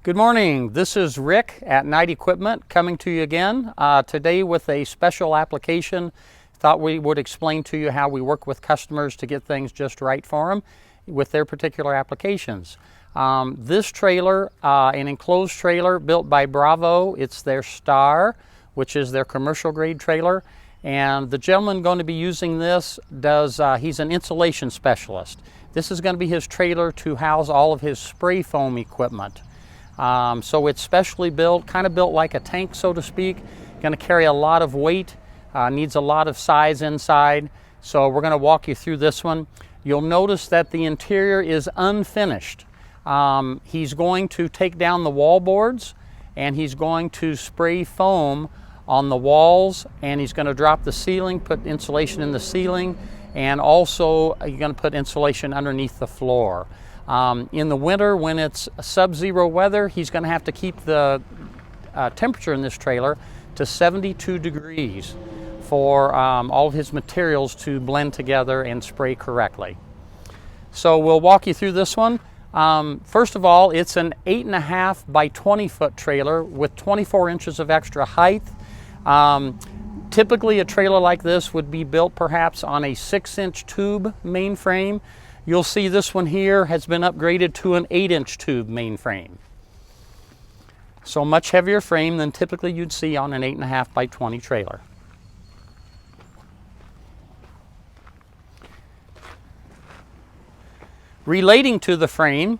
Good morning, this is Rick at Nite Equipment coming to you again today with a special application. Thought we would explain to you how we work with customers to get things just right for them with their particular applications. This trailer, an enclosed trailer built by Bravo, it's their Star, which is their commercial grade trailer. And the gentleman going to be using this he's an insulation specialist. This is going to be his trailer to house all of his spray foam equipment. So it's specially built, kind of built like a tank, so to speak. Going to carry a lot of weight, needs a lot of size inside. So we're going to walk you through this one. You'll notice that the interior is unfinished. He's going to take down the wall boards and he's going to spray foam on the walls, and he's going to drop the ceiling, put insulation in the ceiling, and also you're going to put insulation underneath the floor. In the winter, when it's sub-zero weather, he's going to have to keep the temperature in this trailer to 72 degrees for all of his materials to blend together and spray correctly. So we'll walk you through this one. First of all, it's an 8.5 by 20 foot trailer with 24 inches of extra height. Typically a trailer like this would be built perhaps on a 6-inch tube mainframe. You'll see this one here has been upgraded to an 8-inch tube mainframe. So much heavier frame than typically you'd see on an 8.5 by 20 trailer. Relating to the frame,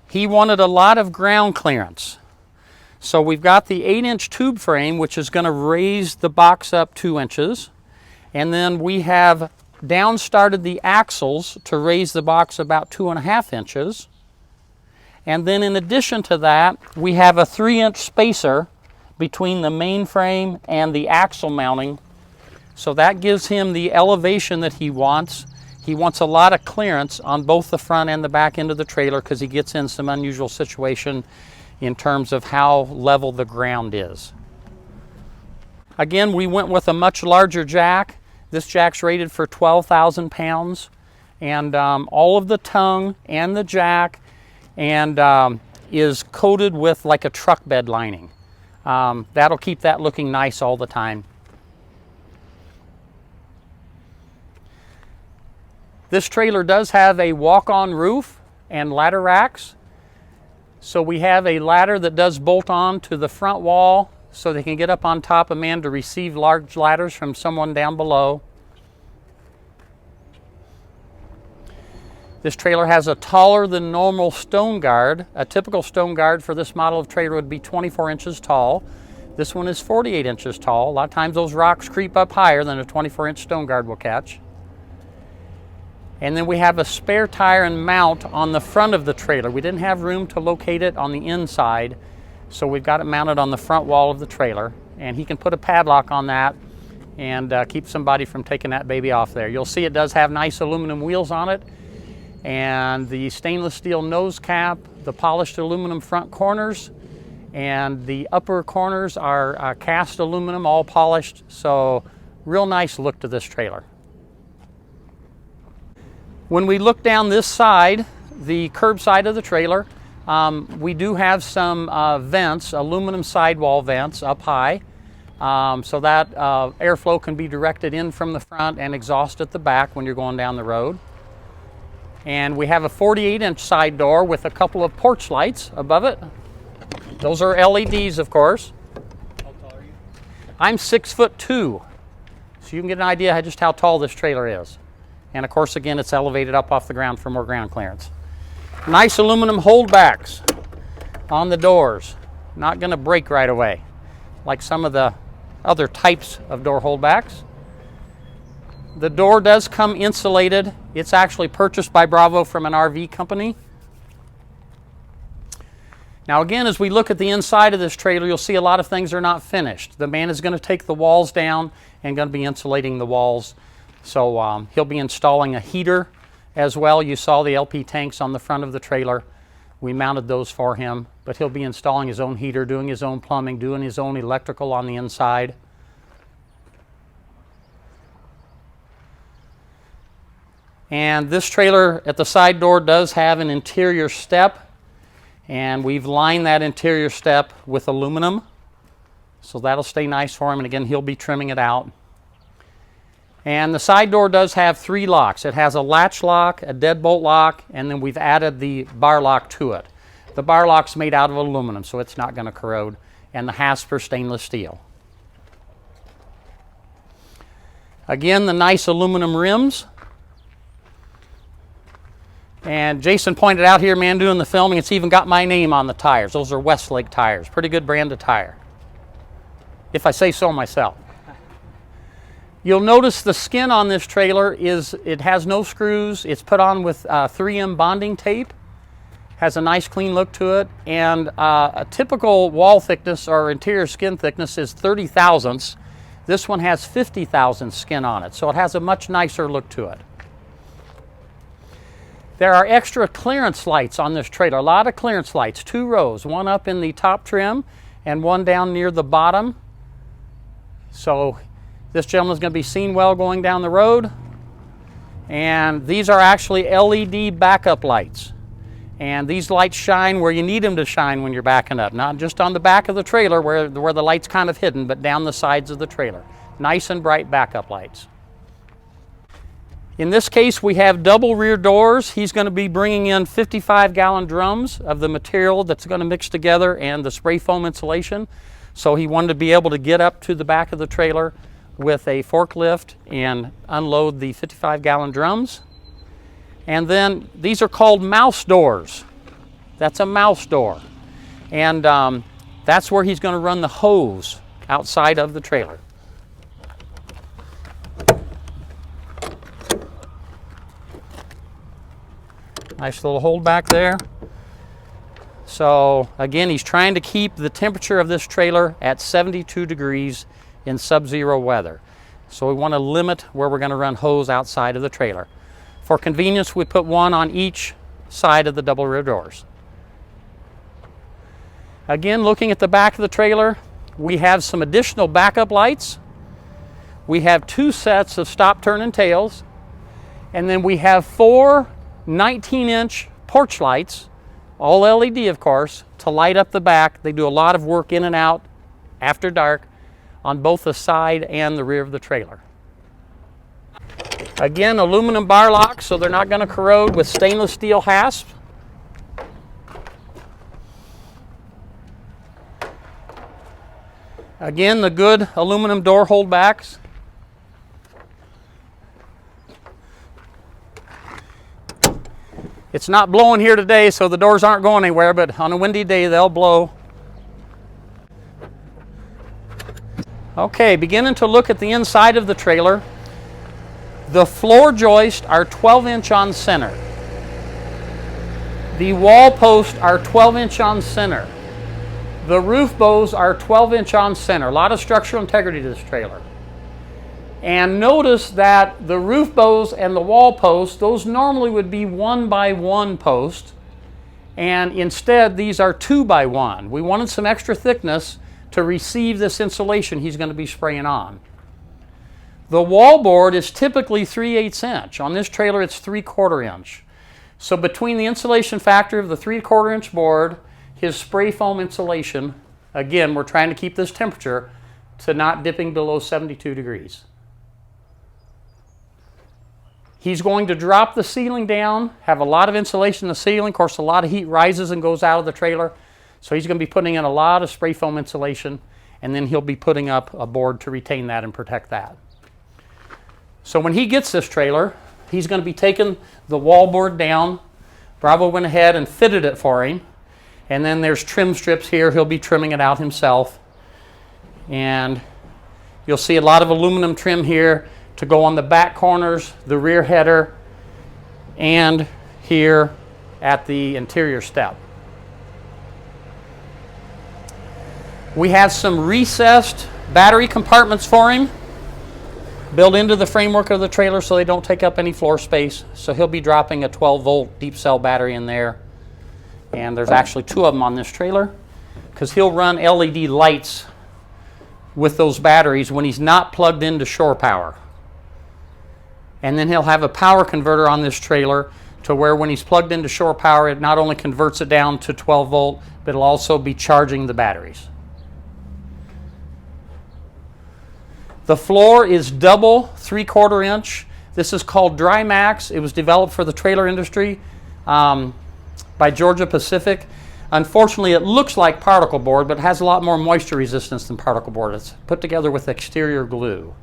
he wanted a lot of ground clearance. So we've got the 8-inch tube frame, which is going to raise the box up 2 inches. And then we have down started the axles to raise the box about 2.5 inches. And then in addition to that, we have a 3-inch spacer between the main frame and the axle mounting. So that gives him the elevation that he wants. He wants a lot of clearance on both the front and the back end of the trailer because he gets in some unusual situation in terms of how level the ground is. Again, we went with a much larger jack. This jack's rated for 12,000 pounds, and all of the tongue and the jack is coated with like a truck bed lining. That'll keep that looking nice all the time. This trailer does have a walk-on roof and ladder racks. So we have a ladder that does bolt on to the front wall so they can get up on top of man to receive large ladders from someone down below. This trailer has a taller than normal stone guard. A typical stone guard for this model of trailer would be 24 inches tall. This one is 48 inches tall. A lot of times those rocks creep up higher than a 24-inch stone guard will catch. And then we have a spare tire and mount on the front of the trailer. We didn't have room to locate it on the inside, so we've got it mounted on the front wall of the trailer. And he can put a padlock on that and keep somebody from taking that baby off there. You'll see it does have nice aluminum wheels on it, and the stainless steel nose cap, the polished aluminum front corners, and the upper corners are cast aluminum, all polished. So real nice look to this trailer. When we look down this side, the curb side of the trailer, we do have some vents, aluminum sidewall vents up high, so that airflow can be directed in from the front and exhaust at the back when you're going down the road. And we have a 48-inch side door with a couple of porch lights above it. Those are LEDs, of course. How tall are you? I'm 6'2", so you can get an idea of just how tall this trailer is. And of course, again, it's elevated up off the ground for more ground clearance. Nice aluminum holdbacks on the doors. Not going to break right away, like some of the other types of door holdbacks. The door does come insulated. It's actually purchased by Bravo from an RV company. Now again, as we look at the inside of this trailer, you'll see a lot of things are not finished. The man is going to take the walls down and going to be insulating the walls. So he'll be installing a heater as well. You saw the LP tanks on the front of the trailer. We mounted those for him, but he'll be installing his own heater, doing his own plumbing, doing his own electrical on the inside. And this trailer at the side door does have an interior step, And we've lined that interior step with aluminum, so that'll stay nice for him. And again, he'll be trimming it out. And the side door does have 3 locks. It has a latch lock, a deadbolt lock, and then we've added the bar lock to it. The bar lock's made out of aluminum, so it's not going to corrode, and the hasp are stainless steel. Again, the nice aluminum rims. And Jason pointed out here, man, doing the filming, it's even got my name on the tires. Those are Westlake tires. Pretty good brand of tire, if I say so myself. You'll notice the skin on this trailer it has no screws. It's put on with 3M bonding tape. Has a nice clean look to it. And a typical wall thickness or interior skin thickness is 30 thousandths. This one has 50 thousandths skin on it, so it has a much nicer look to it. There are extra clearance lights on this trailer, a lot of clearance lights, 2 rows, one up in the top trim and one down near the bottom. So this gentleman's going to be seen well going down the road. And these are actually LED backup lights. And these lights shine where you need them to shine when you're backing up, not just on the back of the trailer where the light's kind of hidden, but down the sides of the trailer. Nice and bright backup lights. In this case, we have double rear doors. He's going to be bringing in 55-gallon drums of the material that's going to mix together and the spray foam insulation. So he wanted to be able to get up to the back of the trailer with a forklift and unload the 55-gallon drums. And then these are called mouse doors. That's a mouse door. And that's where he's going to run the hose outside of the trailer. Nice little hold back there. So again, he's trying to keep the temperature of this trailer at 72 degrees in sub-zero weather. So we want to limit where we're going to run hose outside of the trailer. For convenience, we put one on each side of the double rear doors. Again, looking at the back of the trailer, we have some additional backup lights. We have 2 sets of stop, turn, and tails. And then we have 4 19-inch porch lights, all LED of course, to light up the back. They do a lot of work in and out after dark on both the side and the rear of the trailer. Again, aluminum bar locks, so they're not going to corrode, with stainless steel hasp. Again, the good aluminum door holdbacks. It's not blowing here today, so the doors aren't going anywhere, but on a windy day they'll blow. Okay, beginning to look at the inside of the trailer. The floor joists are 12-inch on center. The wall posts are 12-inch on center. The roof bows are 12-inch on center. A lot of structural integrity to this trailer. And notice that the roof bows and the wall posts, those normally would be 1x1 posts, and instead these are 2x1. We wanted some extra thickness to receive this insulation he's going to be spraying on. The wall board is typically 3/8 inch. On this trailer it's 3/4 inch. So between the insulation factor of the 3/4 inch board, his spray foam insulation, again, we're trying to keep this temperature to not dipping below 72 degrees. He's going to drop the ceiling down, have a lot of insulation in the ceiling. Of course, a lot of heat rises and goes out of the trailer. So he's going to be putting in a lot of spray foam insulation, and then he'll be putting up a board to retain that and protect that. So when he gets this trailer, he's going to be taking the wall board down. Bravo went ahead and fitted it for him. And then there's trim strips here. He'll be trimming it out himself. And you'll see a lot of aluminum trim here to go on the back corners, the rear header, and here at the interior step. We have some recessed battery compartments for him built into the framework of the trailer so they don't take up any floor space. So he'll be dropping a 12-volt deep cell battery in there. And there's actually 2 of them on this trailer because he'll run LED lights with those batteries when he's not plugged into shore power. And then he'll have a power converter on this trailer to where when he's plugged into shore power, it not only converts it down to 12 volt, but it'll also be charging the batteries. The floor is double 3/4 inch. This is called Dry Max. It was developed for the trailer industry by Georgia Pacific. Unfortunately, it looks like particle board, but it has a lot more moisture resistance than particle board. It's put together with exterior glue.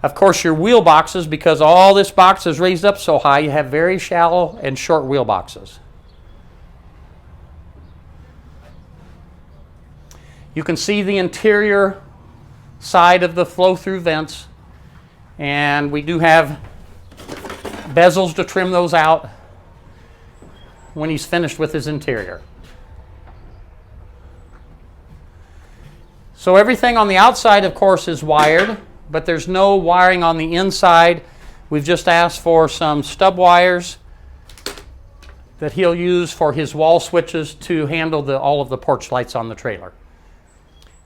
Of course, your wheel boxes, because all this box is raised up so high, you have very shallow and short wheel boxes. You can see the interior side of the flow-through vents, and we do have bezels to trim those out when he's finished with his interior. So everything on the outside, of course, is wired, but there's no wiring on the inside. We've just asked for some stub wires that he'll use for his wall switches to handle all of the porch lights on the trailer.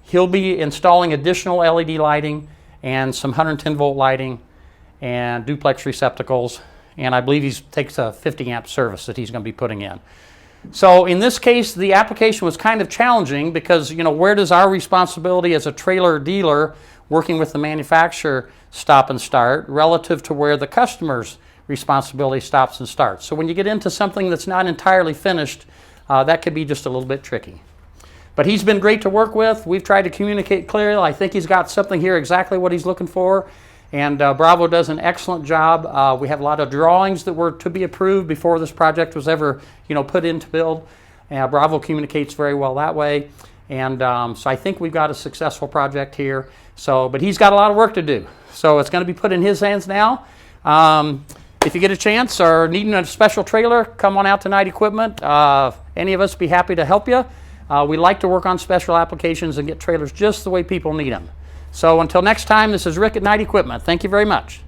He'll be installing additional LED lighting and some 110 volt lighting and duplex receptacles, and I believe he takes a 50 amp service that he's going to be putting in. So in this case, the application was kind of challenging because, you know, where does our responsibility as a trailer dealer working with the manufacturer stop and start relative to where the customer's responsibility stops and starts? So when you get into something that's not entirely finished, that could be just a little bit tricky. But he's been great to work with. We've tried to communicate clearly. I think he's got something here exactly what he's looking for. And Bravo does an excellent job. We have a lot of drawings that were to be approved before this project was ever, you know, put into build. Bravo communicates very well that way. And so I think we've got a successful project here. But he's got a lot of work to do. So it's going to be put in his hands now. If you get a chance or needing a special trailer, come on out to Nite Equipment. Any of us be happy to help you. We like to work on special applications and get trailers just the way people need them. So until next time, this is Rick at Nite Equipment. Thank you very much.